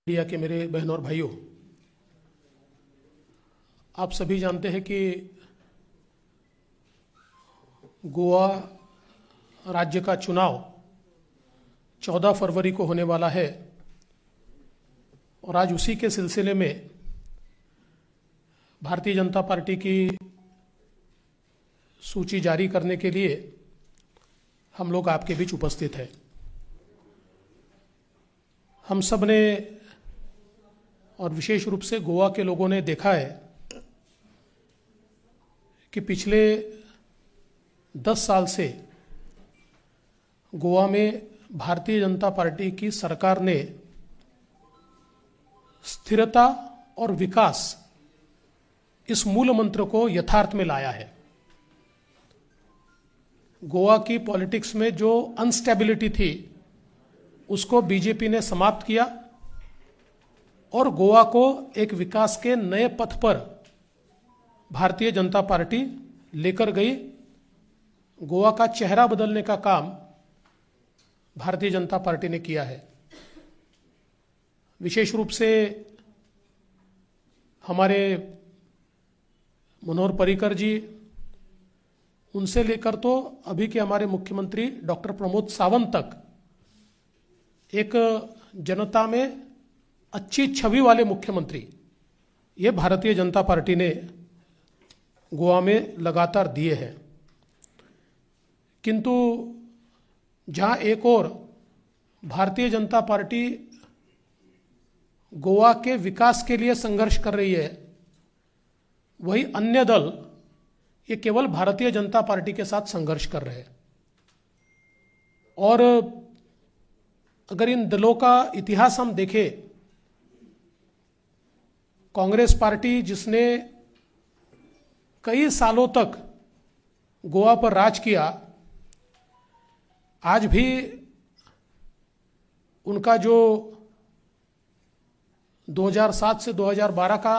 Media के मेरे बहनों और भाइयों, आप सभी जानते हैं कि गोवा राज्य का चुनाव 14 फरवरी को होने वाला है और आज उसी के सिलसिले में भारतीय जनता पार्टी की सूची जारी करने के लिए हम लोग आपके बीच उपस्थित हैं। हम सब ने और विशेष रूप से गोवा के लोगों ने देखा है कि पिछले 10 साल से गोवा में भारतीय जनता पार्टी की सरकार ने स्थिरता और विकास इस मूल मंत्र को यथार्थ में लाया है। गोवा की पॉलिटिक्स में जो अनस्टेबिलिटी थी उसको बीजेपी ने समाप्त किया और गोवा को एक विकास के नए पथ पर भारतीय जनता पार्टी लेकर गई। गोवा का चेहरा बदलने का काम भारतीय जनता पार्टी ने किया है। विशेष रूप से हमारे मनोहर पर्रिकर जी, उनसे लेकर तो अभी के हमारे मुख्यमंत्री डॉक्टर प्रमोद सावंत तक एक जनता में अच्छी छवि वाले मुख्यमंत्री ये भारतीय जनता पार्टी ने गोवा में लगातार दिए हैं। किंतु जहां एक ओर भारतीय जनता पार्टी गोवा के विकास के लिए संघर्ष कर रही है, वही अन्य दल ये केवल भारतीय जनता पार्टी के साथ संघर्ष कर रहे हैं। और अगर इन दलों का इतिहास हम देखें, कांग्रेस पार्टी जिसने कई सालों तक गोवा पर राज किया, आज भी उनका जो 2007 से 2012 का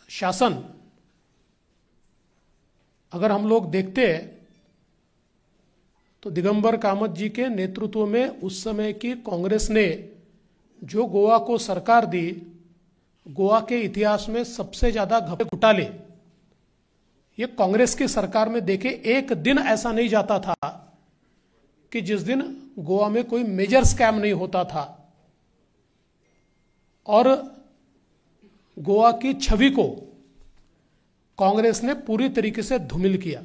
शासन अगर हम लोग देखते हैं तो दिगंबर कामत जी के नेतृत्व में उस समय की कांग्रेस ने जो गोवा को सरकार दी, गोवा के इतिहास में सबसे ज्यादा घोटाले ये कांग्रेस की सरकार में देखे। एक दिन ऐसा नहीं जाता था कि जिस दिन गोवा में कोई मेजर स्कैम नहीं होता था और गोवा की छवि को कांग्रेस ने पूरी तरीके से धूमिल किया।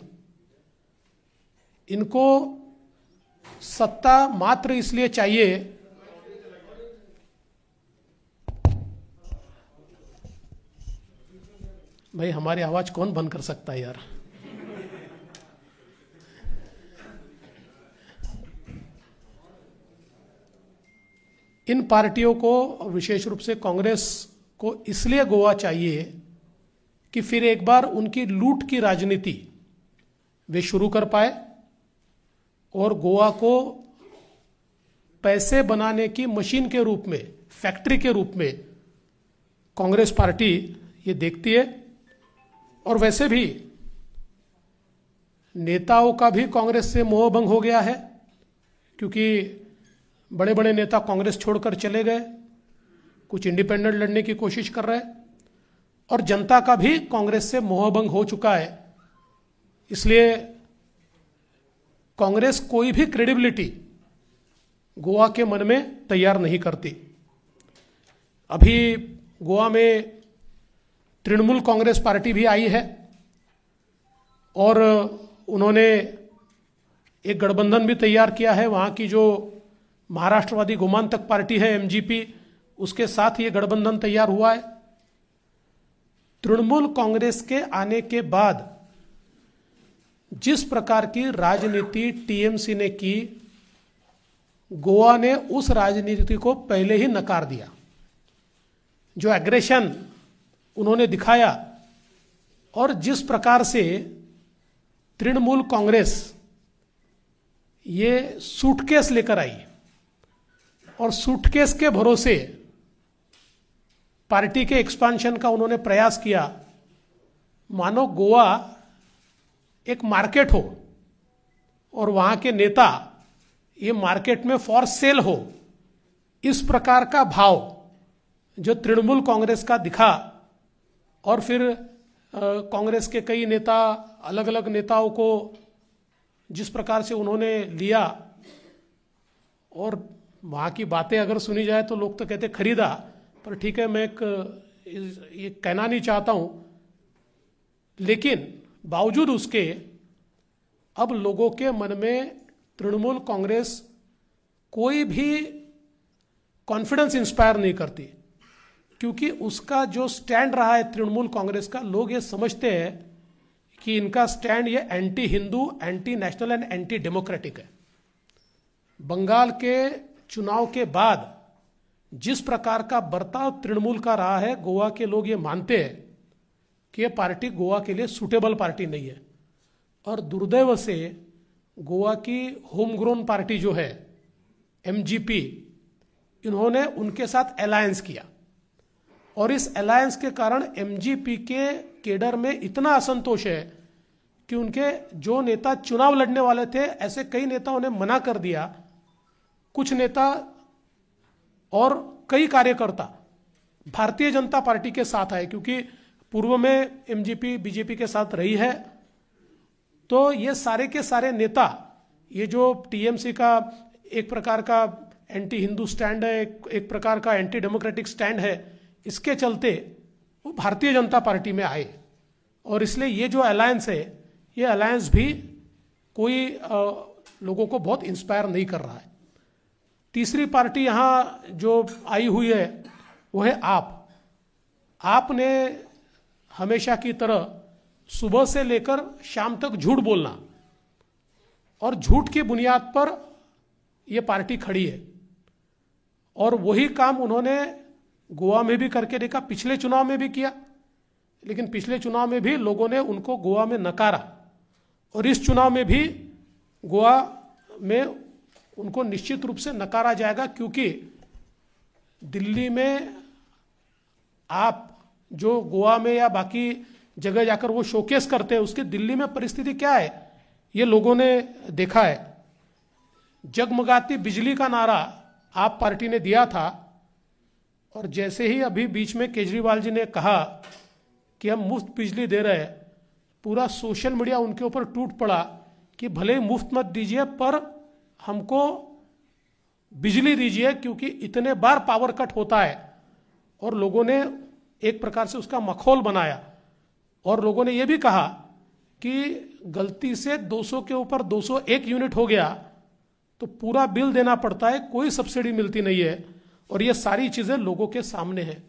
इनको सत्ता मात्र इसलिए चाहिए भाई, हमारी आवाज कौन बंद कर सकता है यार। इन पार्टियों को, विशेष रूप से कांग्रेस को, इसलिए गोवा चाहिए कि फिर एक बार उनकी लूट की राजनीति वे शुरू कर पाए और गोवा को पैसे बनाने की मशीन के रूप में, फैक्ट्री के रूप में कांग्रेस पार्टी ये देखती है। और वैसे भी नेताओं का भी कांग्रेस से मोह भंग हो गया है, क्योंकि बड़े बड़े नेता कांग्रेस छोड़कर चले गए, कुछ इंडिपेंडेंट लड़ने की कोशिश कर रहे हैं और जनता का भी कांग्रेस से मोह भंग हो चुका है। इसलिए कांग्रेस कोई भी क्रेडिबिलिटी गोवा के मन में तैयार नहीं करती। अभी गोवा में तृणमूल कांग्रेस पार्टी भी आई है और उन्होंने एक गठबंधन भी तैयार किया है। वहां की जो महाराष्ट्रवादी गोमांतक पार्टी है एमजीपी, उसके साथ ये गठबंधन तैयार हुआ है। तृणमूल कांग्रेस के आने के बाद जिस प्रकार की राजनीति टीएमसी ने की, गोवा ने उस राजनीति को पहले ही नकार दिया। जो एग्रेशन उन्होंने दिखाया और जिस प्रकार से तृणमूल कांग्रेस ये सूटकेस लेकर आई और सूटकेस के भरोसे पार्टी के एक्सपांशन का उन्होंने प्रयास किया, मानो गोवा एक मार्केट हो और वहां के नेता ये मार्केट में फॉर सेल हो, इस प्रकार का भाव जो तृणमूल कांग्रेस का दिखा और फिर कांग्रेस के कई नेता, अलग अलग नेताओं को जिस प्रकार से उन्होंने लिया, और वहाँ की बातें अगर सुनी जाए तो लोग तो कहते खरीदा, पर ठीक है, मैं ये कहना नहीं चाहता हूँ, लेकिन बावजूद उसके अब लोगों के मन में तृणमूल कांग्रेस कोई भी कॉन्फिडेंस इंस्पायर नहीं करती, क्योंकि उसका जो स्टैंड रहा है तृणमूल कांग्रेस का, लोग ये समझते हैं कि इनका स्टैंड ये anti Hindu, anti national and anti democratic है। बंगाल के चुनाव के बाद जिस प्रकार का बर्ताव तृणमूल का रहा है, गोवा के लोग ये मानते हैं कि ये पार्टी गोवा के लिए सूटेबल पार्टी नहीं है। और दुर्दैव से गोवा की होम ग्रोन पार्टी जो है एमजीपी, इन्होंने उनके साथ अलायंस किया, और इस अलायंस के कारण एमजीपी के केडर में इतना असंतोष है कि उनके जो नेता चुनाव लड़ने वाले थे, ऐसे कई नेताओं ने मना कर दिया। कुछ नेता और कई कार्यकर्ता भारतीय जनता पार्टी के साथ आए, क्योंकि पूर्व में एमजीपी बीजेपी के साथ रही है। तो ये सारे के सारे नेता, ये जो टीएमसी का एक प्रकार का एंटी हिंदू स्टैंड है, एक प्रकार का एंटी डेमोक्रेटिक स्टैंड है, इसके चलते वो भारतीय जनता पार्टी में आए। और इसलिए ये जो अलायंस है, ये अलायंस भी कोई लोगों को बहुत इंस्पायर नहीं कर रहा है। तीसरी पार्टी यहाँ जो आई हुई है वो है आप ने हमेशा की तरह सुबह से लेकर शाम तक झूठ बोलना, और झूठ की बुनियाद पर यह पार्टी खड़ी है, और वही काम उन्होंने गोवा में भी करके देखा, पिछले चुनाव में भी किया, लेकिन पिछले चुनाव में भी लोगों ने उनको गोवा में नकारा, और इस चुनाव में भी गोवा में उनको निश्चित रूप से नकारा जाएगा, क्योंकि दिल्ली में आप जो गोवा में या बाकी जगह जाकर वो शोकेस करते हैं, उसके दिल्ली में परिस्थिति क्या है ये लोगों ने देखा है। जगमगाती बिजली का नारा आप पार्टी ने दिया था, और जैसे ही अभी बीच में केजरीवाल जी ने कहा कि हम मुफ्त बिजली दे रहे हैं, पूरा सोशल मीडिया उनके ऊपर टूट पड़ा कि भले ही मुफ्त मत दीजिए, पर हमको बिजली दीजिए, क्योंकि इतने बार पावर कट होता है। और लोगों ने एक प्रकार से उसका मखौल बनाया, और लोगों ने यह भी कहा कि गलती से 200 के ऊपर 201 यूनिट हो गया तो पूरा बिल देना पड़ता है, कोई सब्सिडी मिलती नहीं है। और ये सारी चीजें लोगों के सामने हैं।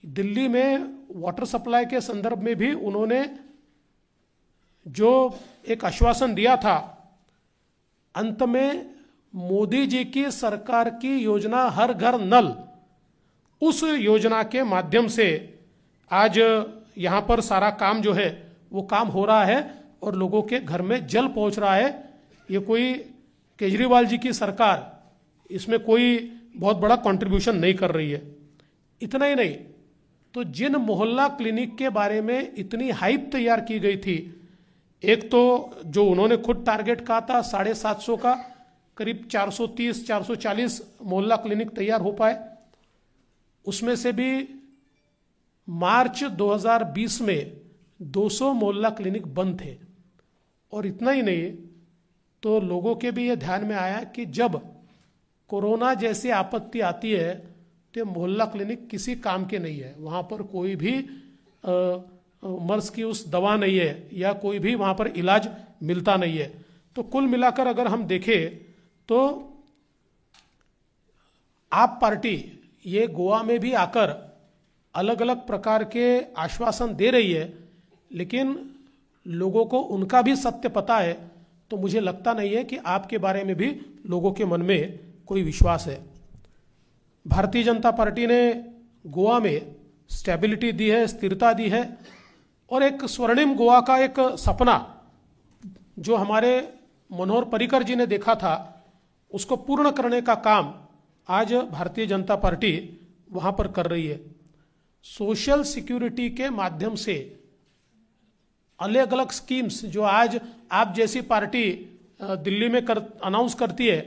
दिल्ली में वाटर सप्लाई के संदर्भ में भी उन्होंने जो एक आश्वासन दिया था, अंत में मोदी जी की सरकार की योजना हर घर नल, उस योजना के माध्यम से आज यहां पर सारा काम जो है वो काम हो रहा है, और लोगों के घर में जल पहुंच रहा है। ये कोई केजरीवाल जी की सरकार इसमें कोई बहुत बड़ा कंट्रीब्यूशन नहीं कर रही है। इतना ही नहीं, तो जिन मोहल्ला क्लिनिक के बारे में इतनी हाइप तैयार की गई थी, एक तो जो उन्होंने खुद टारगेट कहा था 750 का, करीब 430-440 मोहल्ला क्लिनिक तैयार हो पाए। उसमें से भी मार्च 2020 में 200 मोहल्ला क्लिनिक बंद थे। और इतना ही नहीं, तो लोगों के भी ये ध्यान में आया कि जब कोरोना जैसी आपत्ति आती है तो मोहल्ला क्लिनिक किसी काम के नहीं है, वहाँ पर कोई भी मर्स की उस दवा नहीं है, या कोई भी वहाँ पर इलाज मिलता नहीं है। तो कुल मिलाकर अगर हम देखें तो आप पार्टी ये गोवा में भी आकर अलग अलग प्रकार के आश्वासन दे रही है, लेकिन लोगों को उनका भी सत्य पता है। तो मुझे लगता नहीं है कि आपके बारे में भी लोगों के मन में कोई विश्वास है। भारतीय जनता पार्टी ने गोवा में स्टेबिलिटी दी है, स्थिरता दी है, और एक स्वर्णिम गोवा का एक सपना जो हमारे मनोहर पर्रिकर जी ने देखा था, उसको पूर्ण करने का काम आज भारतीय जनता पार्टी वहां पर कर रही है। सोशल सिक्योरिटी के माध्यम से अलग अलग स्कीम्स जो आज आप जैसी पार्टी दिल्ली में अनाउंस करती है,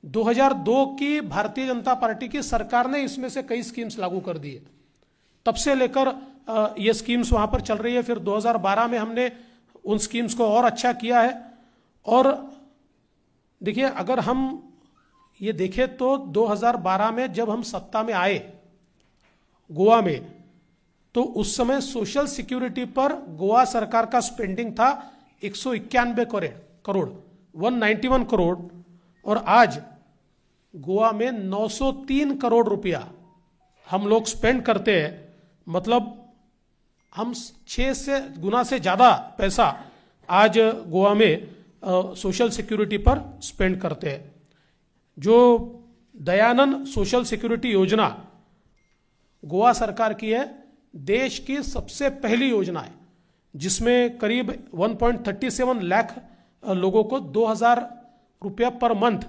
2002 की भारतीय जनता पार्टी की सरकार ने इसमें से कई स्कीम्स लागू कर दी है। तब से लेकर ये स्कीम्स वहां पर चल रही है। फिर 2012 में हमने उन स्कीम्स को और अच्छा किया है। और देखिए, अगर हम ये देखें तो 2012 में जब हम सत्ता में आए गोवा में, तो उस समय सोशल सिक्योरिटी पर गोवा सरकार का स्पेंडिंग था 191 करोड़ 191 करोड़, और आज गोवा में 903 करोड़ रुपया हम लोग स्पेंड करते हैं। मतलब हम 6 से गुना से ज्यादा पैसा आज गोवा में सोशल सिक्योरिटी पर स्पेंड करते हैं। जो दयानंद सोशल सिक्योरिटी योजना गोवा सरकार की है, देश की सबसे पहली योजना है, जिसमें करीब 1.37 लाख लोगों को 2000 रुपया पर मंथ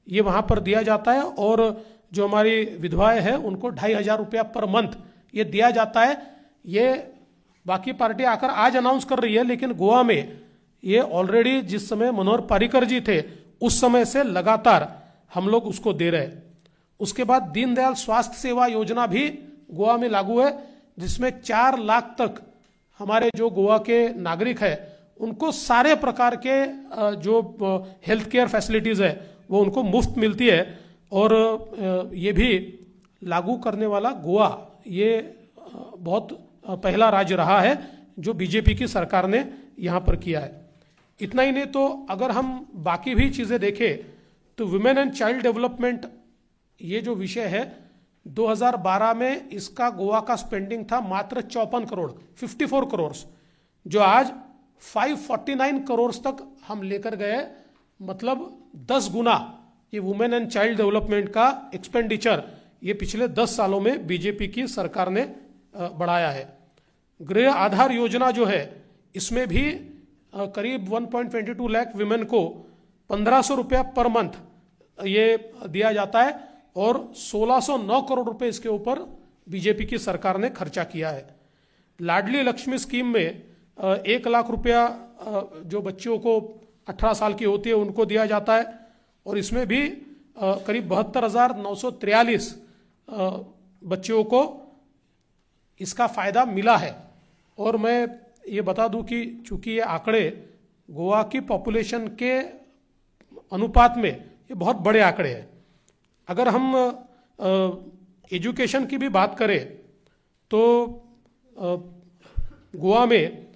ये वहां पर दिया जाता है। और जो हमारी विधवाएं हैं उनको 2500 रुपया पर मंथ ये दिया जाता है। ये बाकी पार्टी आकर आज अनाउंस कर रही है, लेकिन गोवा में ये ऑलरेडी जिस समय मनोहर पर्रिकर जी थे उस समय से लगातार हम लोग उसको दे रहे हैं। उसके बाद दीनदयाल स्वास्थ्य सेवा योजना भी गोवा में लागू है, जिसमें 4 लाख तक हमारे जो गोवा के नागरिक हैं उनको सारे प्रकार के जो हेल्थ केयर फैसिलिटीज है वो उनको मुफ्त मिलती है। और ये भी लागू करने वाला गोवा ये बहुत पहला राज्य रहा है जो बीजेपी की सरकार ने यहां पर किया है। इतना ही नहीं, तो अगर हम बाकी भी चीजें देखें तो वुमेन एंड चाइल्ड डेवलपमेंट ये जो विषय है, 2012 में इसका गोवा का स्पेंडिंग था मात्र 54 करोड़ 54 करोड़, जो आज 549 करोड़ तक हम लेकर गए। मतलब 10 गुना ये वुमेन एंड चाइल्ड डेवलपमेंट का एक्सपेंडिचर ये पिछले 10 सालों में बीजेपी की सरकार ने बढ़ाया है। गृह आधार योजना जो है, इसमें भी करीब 1.22 लाख विमेन को 1500 रुपया पर मंथ ये दिया जाता है, और 1609 करोड़ रुपए इसके ऊपर बीजेपी की सरकार ने खर्चा किया है। लाडली लक्ष्मी स्कीम में 1 लाख रुपया जो बच्चियों को 18 साल की होती है उनको दिया जाता है, और इसमें भी करीब 72,943 बच्चियों को इसका फायदा मिला है। और मैं ये बता दूं कि चूंकि ये आंकड़े गोवा की पॉपुलेशन के अनुपात में ये बहुत बड़े आंकड़े हैं। अगर हम एजुकेशन की भी बात करें तो गोवा में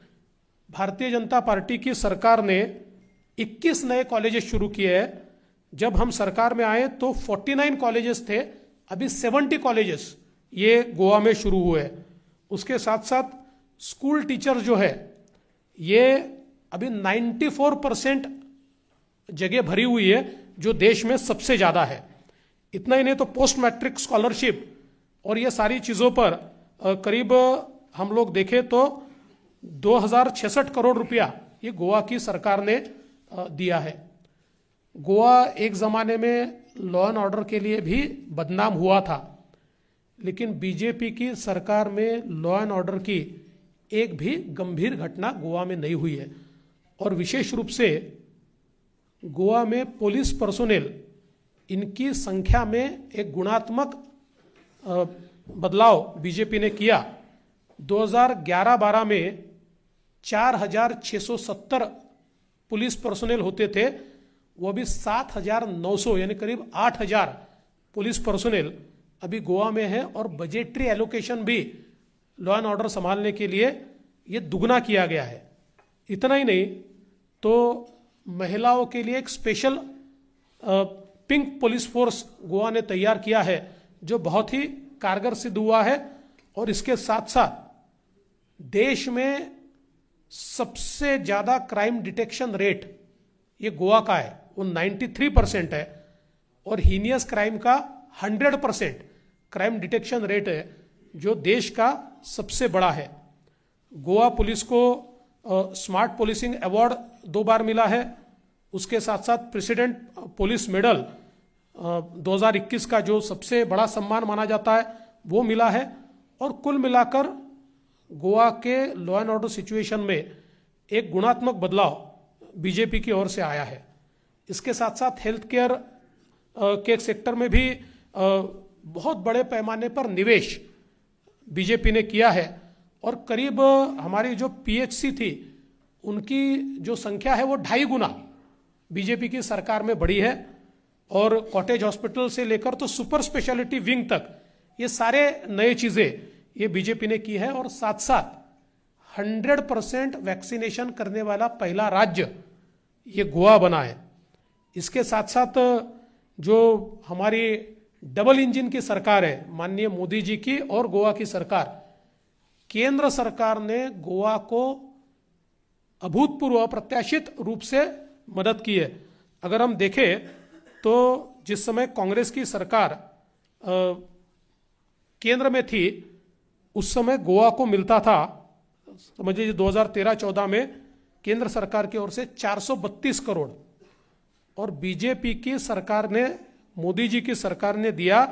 भारतीय जनता पार्टी की सरकार ने 21 नए कॉलेजेस शुरू किए हैं। जब हम सरकार में आए तो 49 कॉलेजेस थे, अभी 70 कॉलेजेस ये गोवा में शुरू हुए। उसके साथ साथ स्कूल टीचर जो है ये अभी 94% जगह भरी हुई है, जो देश में सबसे ज्यादा है। इतना ही नहीं, तो पोस्ट मैट्रिक स्कॉलरशिप और ये सारी चीजों पर करीब हम लोग देखें तो 2066 करोड़ रुपया ये गोवा की सरकार ने दिया है। गोवा एक जमाने में लॉ एंड ऑर्डर के लिए भी बदनाम हुआ था, लेकिन बीजेपी की सरकार में लॉ एंड ऑर्डर की एक भी गंभीर घटना गोवा में नहीं हुई है। और विशेष रूप से गोवा में पुलिस पर्सोनेल इनकी संख्या में एक गुणात्मक बदलाव बीजेपी ने किया। 2011-12 में 4,670 पुलिस पर्सोनेल होते थे, वो अभी 7,900 यानी करीब 8,000 पुलिस पर्सोनेल अभी गोवा में है। और बजटरी एलोकेशन भी लॉ एंड ऑर्डर संभालने के लिए ये दुगना किया गया है। इतना ही नहीं, तो महिलाओं के लिए एक special pink police force Goa ने तैयार किया है, जो बहुत ही कारगर सिद्ध हुआ है। और इसके साथ साथ देश में सबसे ज्यादा क्राइम डिटेक्शन रेट ये गोवा का है, वो 93% है। और हीनियस क्राइम का 100% क्राइम डिटेक्शन रेट है, जो देश का सबसे बड़ा है। गोवा पुलिस को स्मार्ट पुलिसिंग अवार्ड 2 बार मिला है। उसके साथ साथ प्रेसिडेंट पुलिस मेडल 2021 का जो सबसे बड़ा सम्मान माना जाता है वो मिला है। और कुल मिलाकर गोवा के लॉ एंड ऑर्डर सिचुएशन में एक गुणात्मक बदलाव बीजेपी की ओर से आया है। इसके साथ साथ हेल्थ केयर के सेक्टर में भी बहुत बड़े पैमाने पर निवेश बीजेपी ने किया है और करीब हमारी जो पीएचसी थी उनकी जो संख्या है वो 2.5 गुना बीजेपी की सरकार में बढ़ी है और कॉटेज हॉस्पिटल से लेकर तो सुपर स्पेशलिटी विंग तक ये सारे नए चीजें ये बीजेपी ने की है और साथ साथ 100% वैक्सीनेशन करने वाला पहला राज्य ये गोवा बना है। इसके साथ साथ जो हमारी डबल इंजन की सरकार है माननीय मोदी जी की और गोवा की सरकार, केंद्र सरकार ने गोवा को अभूतपूर्व अप्रत्याशित रूप से मदद की है। अगर हम देखें तो जिस समय कांग्रेस की सरकार केंद्र में थी उस समय गोवा को मिलता था, समझिए 2013-14 में केंद्र सरकार की ओर से 432 करोड़ और बीजेपी की सरकार ने, मोदी जी की सरकार ने दिया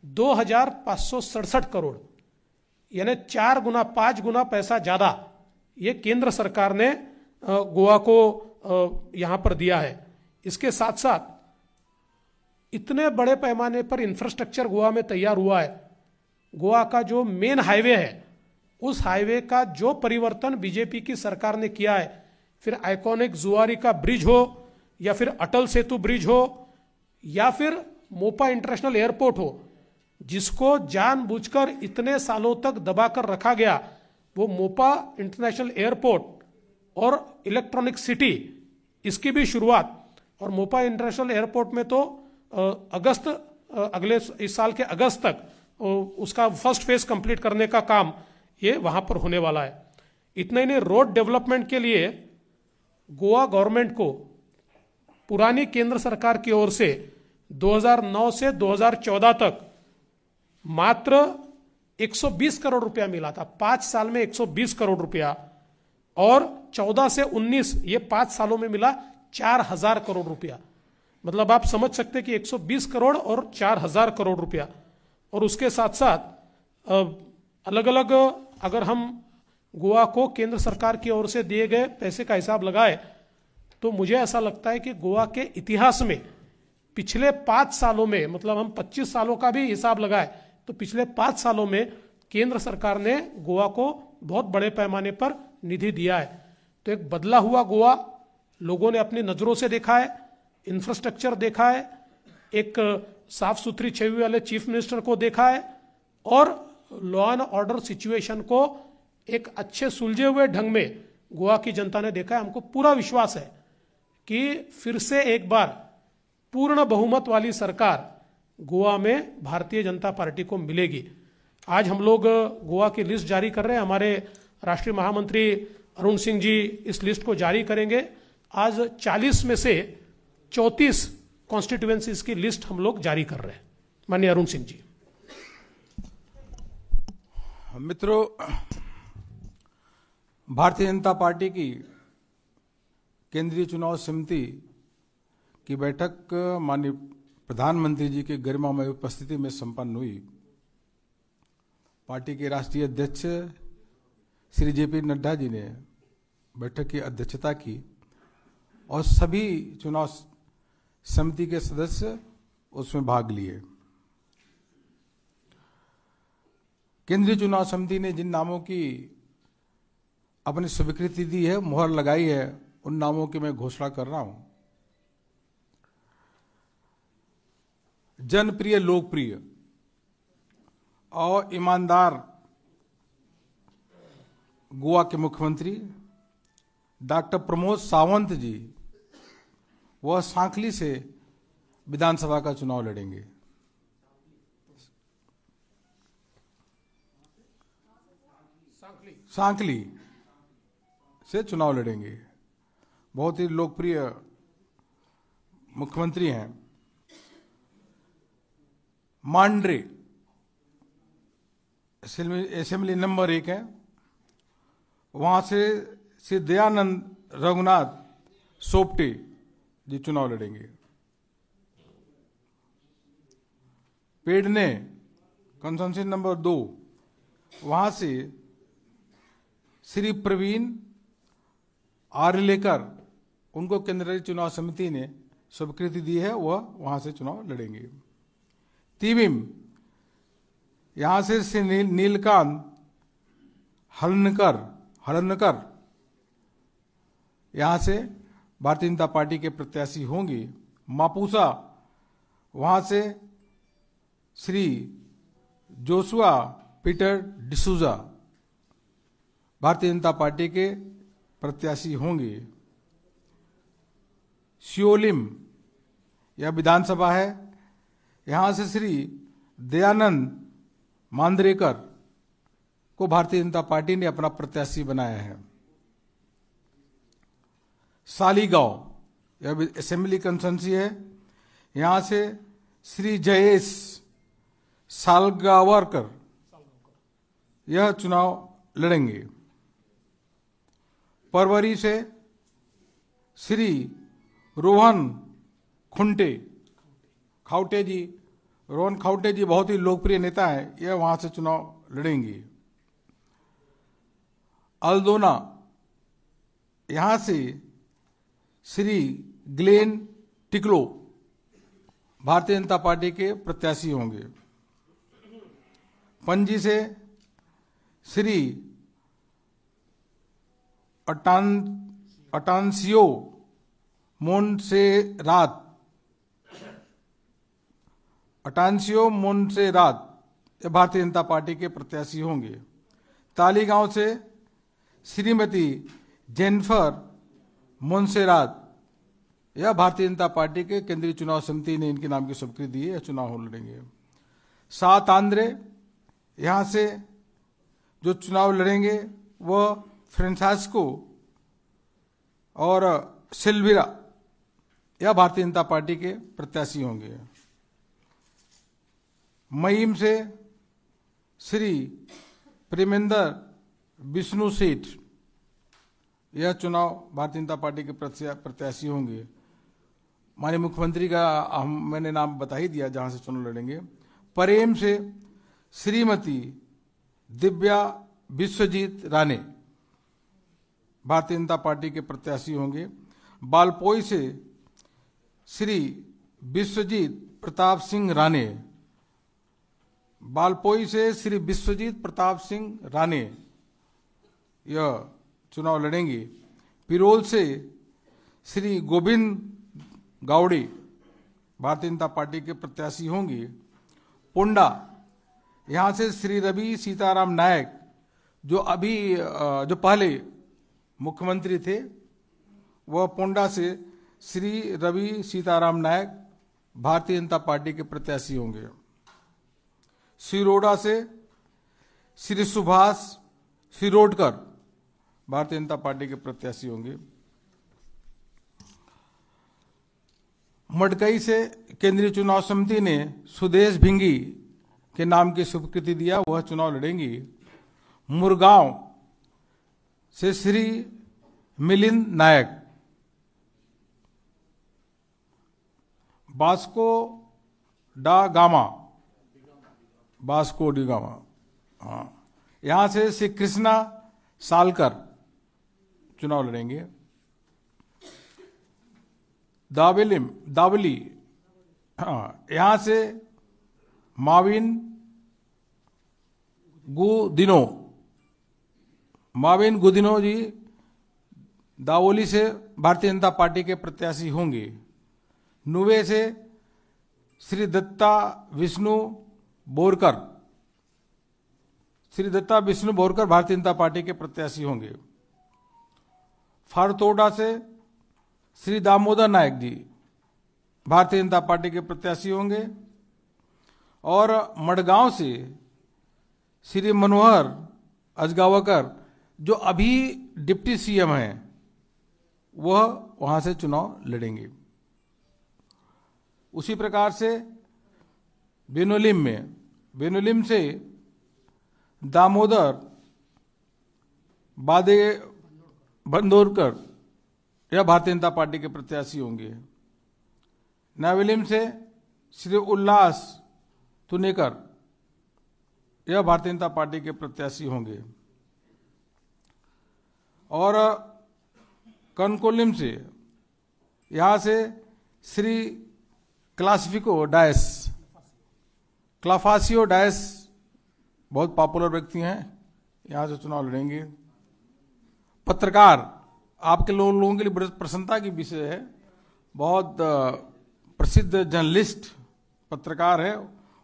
2567 करोड़, यानी 4 गुना 5 गुना पैसा ज्यादा ये केंद्र सरकार ने गोवा को यहां पर दिया है। इसके साथ साथ इतने बड़े पैमाने पर इंफ्रास्ट्रक्चर गोवा में तैयार हुआ है। गोवा का जो मेन हाईवे है उस हाईवे का जो परिवर्तन बीजेपी की सरकार ने किया है, फिर आइकॉनिक जुआरी का ब्रिज हो या फिर अटल सेतु ब्रिज हो या फिर मोपा इंटरनेशनल एयरपोर्ट हो, जिसको जानबूझकर इतने सालों तक दबाकर रखा गया, वो मोपा इंटरनेशनल एयरपोर्ट और इलेक्ट्रॉनिक सिटी इसकी भी शुरुआत, और मोपा इंटरनेशनल एयरपोर्ट में तो अगस्त अगले इस साल के अगस्त तक उसका फर्स्ट फेज कंप्लीट करने का काम ये वहां पर होने वाला है। इतना ही नहीं, रोड डेवलपमेंट के लिए गोवा गवर्नमेंट को पुरानी केंद्र सरकार की ओर से 2009 से 2014 तक मात्र 120 करोड़ रुपया मिला था। 5 साल में 120 करोड़ रुपया और 14 से 19 ये 5 सालों में मिला 4000 करोड़ रुपया। मतलब आप समझ सकते हैं कि 120 करोड़ और 4000 करोड़ रुपया। और उसके साथ साथ अलग अलग अगर हम गोवा को केंद्र सरकार की ओर से दिए गए पैसे का हिसाब लगाए तो मुझे ऐसा लगता है कि गोवा के इतिहास में पिछले 5 सालों में, मतलब हम 25 सालों का भी हिसाब लगाए तो पिछले 5 सालों में केंद्र सरकार ने गोवा को बहुत बड़े पैमाने पर निधि दिया है। तो एक बदला हुआ गोवा लोगों ने अपनी नजरों से देखा है, इंफ्रास्ट्रक्चर देखा है, एक साफ सुथरी छवि वाले चीफ मिनिस्टर को देखा है और लॉ एंड ऑर्डर सिचुएशन को एक अच्छे सुलझे हुए ढंग में गोवा की जनता ने देखा है। हमको पूरा विश्वास है कि फिर से एक बार पूर्ण बहुमत वाली सरकार गोवा में भारतीय जनता पार्टी को मिलेगी। आज हम लोग गोवा की लिस्ट जारी कर रहे हैं, हमारे राष्ट्रीय महामंत्री अरुण सिंह जी इस लिस्ट को जारी करेंगे। आज 40 में से 34 कॉन्स्टिट्यूएंसीज की लिस्ट हम लोग जारी कर रहे हैं। माननीय अरुण सिंह जी। मित्रों, भारतीय जनता पार्टी की केंद्रीय चुनाव समिति की बैठक माननीय प्रधानमंत्री जी की गरिमामय उपस्थिति में संपन्न हुई। पार्टी के राष्ट्रीय अध्यक्ष श्री जेपी नड्डा जी ने बैठक की अध्यक्षता की और सभी चुनाव समिति के सदस्य उसमें भाग लिए। केंद्रीय चुनाव समिति ने जिन नामों की अपनी स्वीकृति दी है, मुहर लगाई है, उन नामों की मैं घोषणा कर रहा हूं। जनप्रिय, लोकप्रिय और ईमानदार गोवा के मुख्यमंत्री डॉक्टर प्रमोद सावंत जी, वह सांकली से विधानसभा का चुनाव लड़ेंगे। सांकली से चुनाव लड़ेंगे। बहुत ही लोकप्रिय मुख्यमंत्री हैं। मांड्रे असेंबली नंबर 1 है, वहां से श्री दयानंद रघुनाथ सोपटे जी चुनाव लड़ेंगे। पेडने कंसोंसी नंबर 2, वहां से श्री प्रवीण आर्लेकर, उनको केंद्रीय चुनाव समिति ने स्वीकृति दी है वह वहां से चुनाव लड़ेंगे। तिबिम, यहां से श्री नीलकांत हलनकर यहां से भारतीय जनता पार्टी के प्रत्याशी होंगे। मापुसा, वहां से Shri Joshua Peter D'Souza Bharatiya Janata party के प्रत्याशी होंगे। सियोलिम, यह विधानसभा है, यहां से श्री दयानंद मांद्रेकर को भारतीय जनता पार्टी ने अपना प्रत्याशी बनाया है। सालीगांव, यह असेंबली कंस्टिट्यूंसी है, यहां से श्री जयेश सालगावरकर यह चुनाव लड़ेंगे। परवरी से श्री रोहन खाउटे जी बहुत ही लोकप्रिय नेता है, यह वहां से चुनाव लड़ेंगे। अल्दोना, यहां से श्री ग्लेन टिकलो भारतीय जनता पार्टी के प्रत्याशी होंगे। पणजी से श्री अटांसियो मोन्सेरात भारतीय जनता पार्टी के प्रत्याशी होंगे। तालीगांव से श्रीमती जेनिफर मोन्सेरात यह भारतीय जनता पार्टी के केंद्रीय चुनाव समिति ने इनके नाम की स्वीकृति दी है, चुनाव लड़ेंगे। 7 आंध्रे, यहां से जो चुनाव लड़ेंगे वह फ्रांसिस्को और सिल्विरा यह भारतीय जनता पार्टी के प्रत्याशी होंगे। मईम से श्री प्रेमेंद्र विष्णु सेठ यह चुनाव भारतीय जनता पार्टी के प्रत्याशी होंगे। माननीय मुख्यमंत्री का मैंने नाम बता ही दिया जहां से चुनाव लड़ेंगे। परेम से श्रीमती दिव्या विश्वजीत राणे भारतीय जनता पार्टी के प्रत्याशी होंगे। बालपोई से श्री विश्वजीत प्रताप सिंह राणे यह चुनाव लड़ेंगे। पिरोल से श्री गोविंद गावड़े भारतीय जनता पार्टी के प्रत्याशी होंगे। पोंडा, यहां से श्री रवि सीताराम नायक जो पहले मुख्यमंत्री थे, वह पोंडा से श्री रवि सीताराम नायक भारतीय जनता पार्टी के प्रत्याशी होंगे। सिरोडा से श्री सुभाष शिरोडकर भारतीय जनता पार्टी के प्रत्याशी होंगे। मडकई से केंद्रीय चुनाव समिति ने सुदेश भिंगी के नाम की स्वीकृति दिया, वह चुनाव लड़ेंगी। मुरगांव से श्री मिलिंद नायक, बास्को डी गामा, हाँ, यहां से श्री कृष्णा सालकर चुनाव लड़ेंगे। दावली, हाँ, यहां से माविन गुदिनो जी दावोली से भारतीय जनता पार्टी के प्रत्याशी होंगे। नुवे से श्री दत्ता विष्णु बोरकर भारतीय जनता पार्टी के प्रत्याशी होंगे। फारतोडा से श्री दामोदर नायक जी भारतीय जनता पार्टी के प्रत्याशी होंगे। और मडगांव से श्री मनोहर अजगावकर जो अभी डिप्टी सीएम हैं, वह वहां से चुनाव लड़ेंगे। उसी प्रकार से बेनोलिम से दामोदर बंदोरकर यह भारतीय जनता पार्टी के प्रत्याशी होंगे। नावेलिम से श्री उल्लास तुनेकर यह भारतीय जनता पार्टी के प्रत्याशी होंगे। और कनकोलिम से यहां से श्री क्लाफासियो डायस बहुत पॉपुलर व्यक्ति हैं, यहां से चुनाव लड़ेंगे। पत्रकार, आपके लोगों के लिए बड़ी प्रसन्नता की विषय है, बहुत प्रसिद्ध जर्नलिस्ट पत्रकार है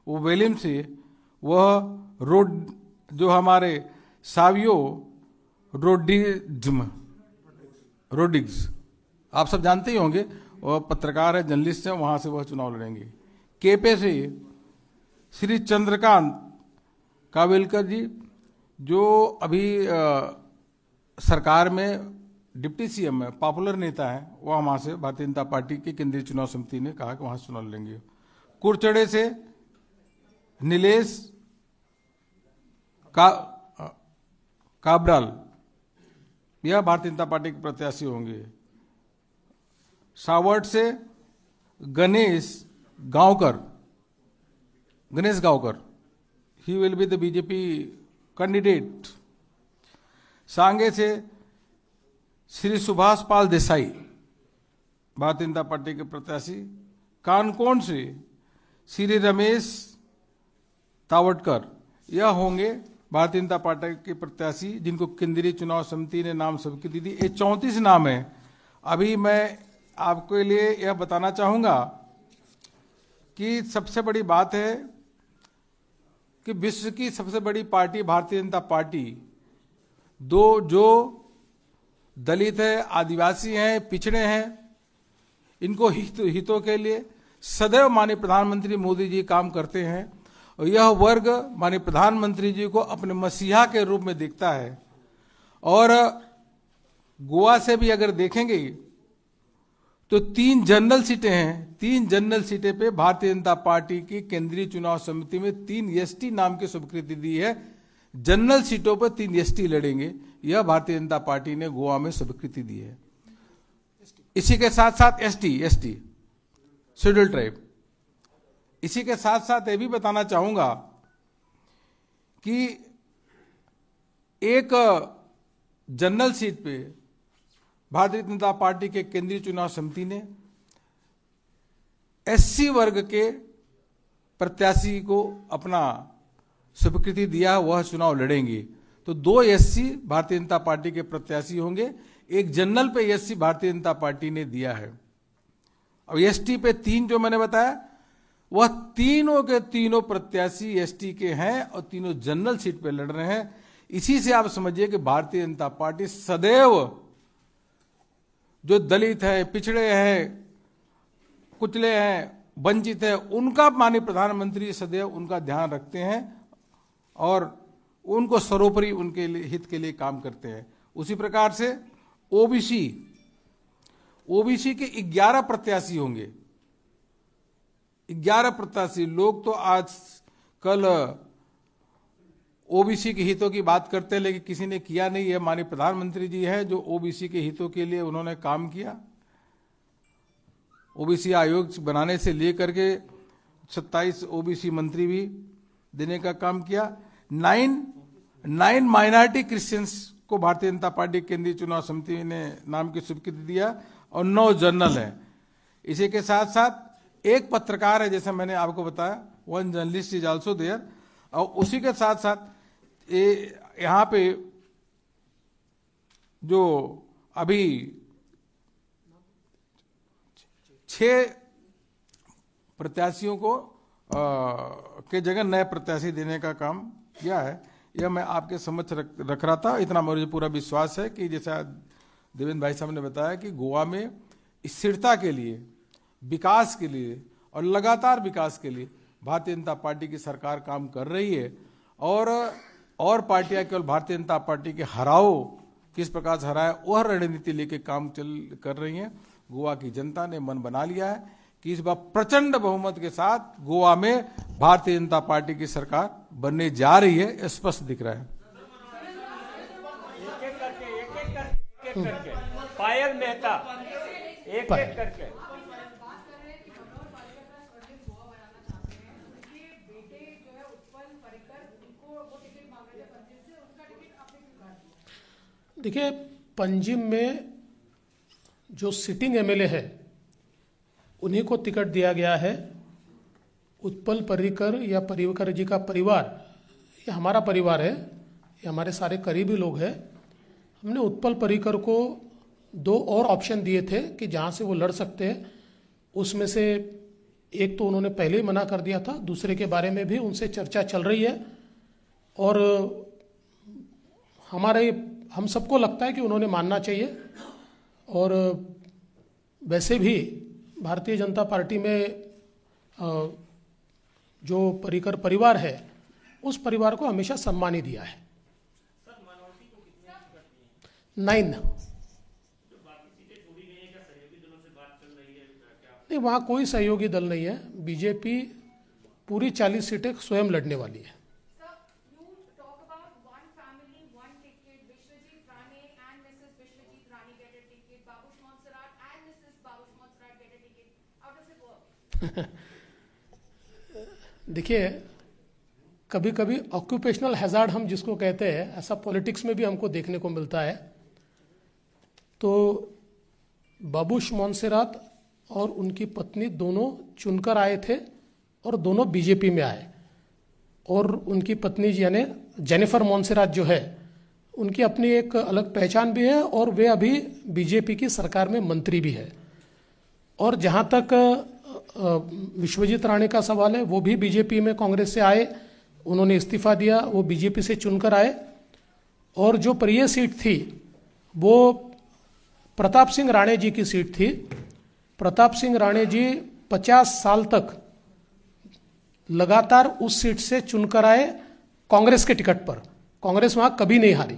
वो वेलिम से, वह जो हमारे सावियो रोड्रिग्स आप सब जानते ही होंगे, वह पत्रकार है, जर्नलिस्ट है, वहां से वह चुनाव लड़ेंगे। केपे से श्री चंद्रकांत कावेलकर जी, जो अभी सरकार में डिप्टी सीएम है, पॉपुलर नेता है, वो वहां से भारतीय जनता पार्टी की केंद्रीय चुनाव समिति ने कहा कि वहां से चुनाव लड़ेंगे। कुरचड़े से नीलेश काब्राल, यह भारतीय जनता पार्टी के प्रत्याशी होंगे। सावर्ट से Ganesh Gaonkar, he will be the BJP candidate. Sanguem से श्री सुभाष पाल देसाई, भारतीय जनता पार्टी के प्रत्याशी। कानकोण से श्री रमेश तावटकर, यह होंगे भारतीय जनता पार्टी के प्रत्याशी जिनको केंद्रीय चुनाव समिति ने नाम स्वीकृति दी। ये 34 नाम है। अभी मैं आपके लिए यह बताना चाहूंगा कि सबसे बड़ी बात है कि विश्व की सबसे बड़ी पार्टी भारतीय जनता पार्टी, जो दलित है, आदिवासी हैं, पिछड़े हैं, इनको हितों के लिए सदैव माननीय प्रधानमंत्री मोदी जी काम करते हैं और यह वर्ग माननीय प्रधानमंत्री जी को अपने मसीहा के रूप में देखता है। और गोवा से भी अगर देखेंगे तो 3 जनरल सीटें हैं, 3 जनरल सीटें पे भारतीय जनता पार्टी की केंद्रीय चुनाव समिति में 3 एसटी नाम की स्वीकृति दी है। जनरल सीटों पर 3 एसटी लड़ेंगे, यह भारतीय जनता पार्टी ने गोवा में स्वीकृति दी है। इसी के साथ साथ एसटी शेड्यूल ट्राइब। इसी के साथ साथ यह भी बताना चाहूंगा कि एक जनरल सीट पे भारतीय जनता पार्टी के केंद्रीय चुनाव समिति ने एससी वर्ग के प्रत्याशी को अपना स्वीकृति दिया, वह चुनाव लड़ेंगे। तो 2 एससी भारतीय जनता पार्टी के प्रत्याशी होंगे, एक जनरल पे एससी भारतीय जनता पार्टी ने दिया है। और एसटी पे 3 जो मैंने बताया, वह तीनों के तीनों प्रत्याशी एसटी के हैं और तीनों जनरल सीट पे लड़ रहे हैं। इसी से आप समझिए कि भारतीय जनता पार्टी सदैव जो दलित है, पिछड़े हैं, कुचले हैं, वंचित है, उनका माननीय प्रधानमंत्री सदैव उनका ध्यान रखते हैं और उनको सर्वोपरि उनके लिए हित के लिए काम करते हैं। उसी प्रकार से ओबीसी के 11 प्रत्याशी होंगे। 11 प्रत्याशी। लोग तो आज कल ओबीसी के हितों की बात करते हैं, लेकिन किसी ने किया नहीं है। माननीय प्रधानमंत्री जी है जो ओबीसी के हितों के लिए उन्होंने काम किया। ओबीसी आयोग बनाने से लेकर के 27 ओबीसी मंत्री भी देने का काम किया। 9 माइनॉरिटी क्रिश्चियंस को भारतीय जनता पार्टी केंद्रीय चुनाव समिति ने नाम की स्वीकृति दिया और 9 जनरल है। इसी के साथ साथ एक पत्रकार है, जैसे मैंने आपको बताया, 1 जर्नलिस्ट इज आल्सो देयर। और उसी के साथ साथ यहाँ पे जो अभी 6 प्रत्याशियों को के जगह नए प्रत्याशी देने का काम किया है। यह मैं आपके समक्ष रख रहा था। इतना मुझे पूरा विश्वास है कि जैसा देवेंद्र भाई साहब ने बताया कि गोवा में स्थिरता के लिए, विकास के लिए और लगातार विकास के लिए भारतीय जनता पार्टी की सरकार काम कर रही है। और पार्टियां केवल भारतीय जनता पार्टी के हराओ, किस प्रकार से हराए, वह रणनीति लेके काम कर रही हैं। गोवा की जनता ने मन बना लिया है कि इस बार प्रचंड बहुमत के साथ गोवा में भारतीय जनता पार्टी की सरकार बनने जा रही है, स्पष्ट दिख रहा है। एक करके पायल मेहता एक करके देखिए, पंजिम में जो सिटिंग एमएलए है उन्हीं को टिकट दिया गया है। उत्पल पर्रिकर या पर्रिकर जी का परिवार, ये हमारा परिवार है, ये हमारे सारे करीबी लोग हैं। हमने उत्पल पर्रिकर को 2 और ऑप्शन दिए थे कि जहाँ से वो लड़ सकते हैं। उसमें से एक तो उन्होंने पहले ही मना कर दिया था, दूसरे के बारे में भी उनसे चर्चा चल रही है और हम सबको लगता है कि उन्होंने मानना चाहिए। और वैसे भी भारतीय जनता पार्टी में जो पर्रिकर परिवार है उस परिवार को हमेशा सम्मान ही दिया है। 9 नहीं, वहाँ कोई सहयोगी दल नहीं है। बीजेपी पूरी 40 सीटें स्वयं लड़ने वाली है। देखिए, कभी कभी ऑक्यूपेशनल हैजार्ड हम जिसको कहते हैं, ऐसा पॉलिटिक्स में भी हमको देखने को मिलता है। तो बाबूश मोन्सेरात और उनकी पत्नी दोनों चुनकर आए थे और दोनों बीजेपी में आए। और उनकी पत्नी यानी जेनिफर मोन्सेरात जो है, उनकी अपनी एक अलग पहचान भी है और वे अभी बीजेपी की सरकार में मंत्री भी है। और जहाँ तक विश्वजीत राणे का सवाल है, वो भी बीजेपी में कांग्रेस से आए, उन्होंने इस्तीफा दिया, वो बीजेपी से चुनकर आए। और जो प्रिय सीट थी वो प्रताप सिंह राणे जी की सीट थी। प्रताप सिंह राणे जी 50 साल तक लगातार उस सीट से चुनकर आए कांग्रेस के टिकट पर। कांग्रेस वहां कभी नहीं हारी।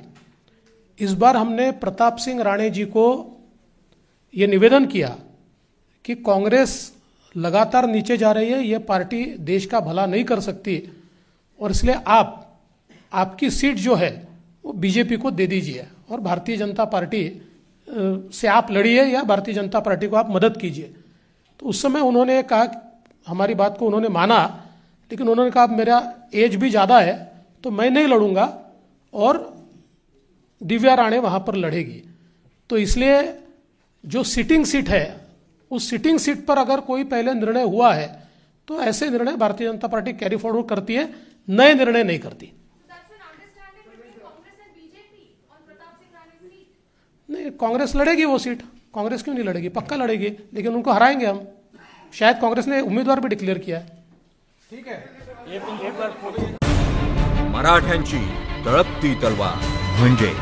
इस बार हमने प्रताप सिंह राणे जी को यह निवेदन किया कि कांग्रेस लगातार नीचे जा रही है, यह पार्टी देश का भला नहीं कर सकती और इसलिए आपकी सीट जो है वो बीजेपी को दे दीजिए और भारतीय जनता पार्टी से आप लड़िए या भारतीय जनता पार्टी को आप मदद कीजिए। तो उस समय उन्होंने कहा, हमारी बात को उन्होंने माना, लेकिन उन्होंने कहा मेरा एज भी ज़्यादा है तो मैं नहीं लड़ूंगा और दिव्या राणे वहाँ पर लड़ेगी। तो इसलिए जो सिटिंग सीट है, उस सिटिंग सीट पर अगर कोई पहले निर्णय हुआ है तो ऐसे निर्णय Bharatiya Janata party carry forward करती है, नए निर्णय नहीं करती। नहीं, कांग्रेस लड़ेगी वो सीट। कांग्रेस क्यों नहीं लड़ेगी? पक्का लड़ेगी, लेकिन उनको हराएंगे हम। शायद कांग्रेस ने उम्मीदवार भी डिक्लेअर किया है। ठीक है। एक बार मराठ्यांची तळपती तलवार म्हणजे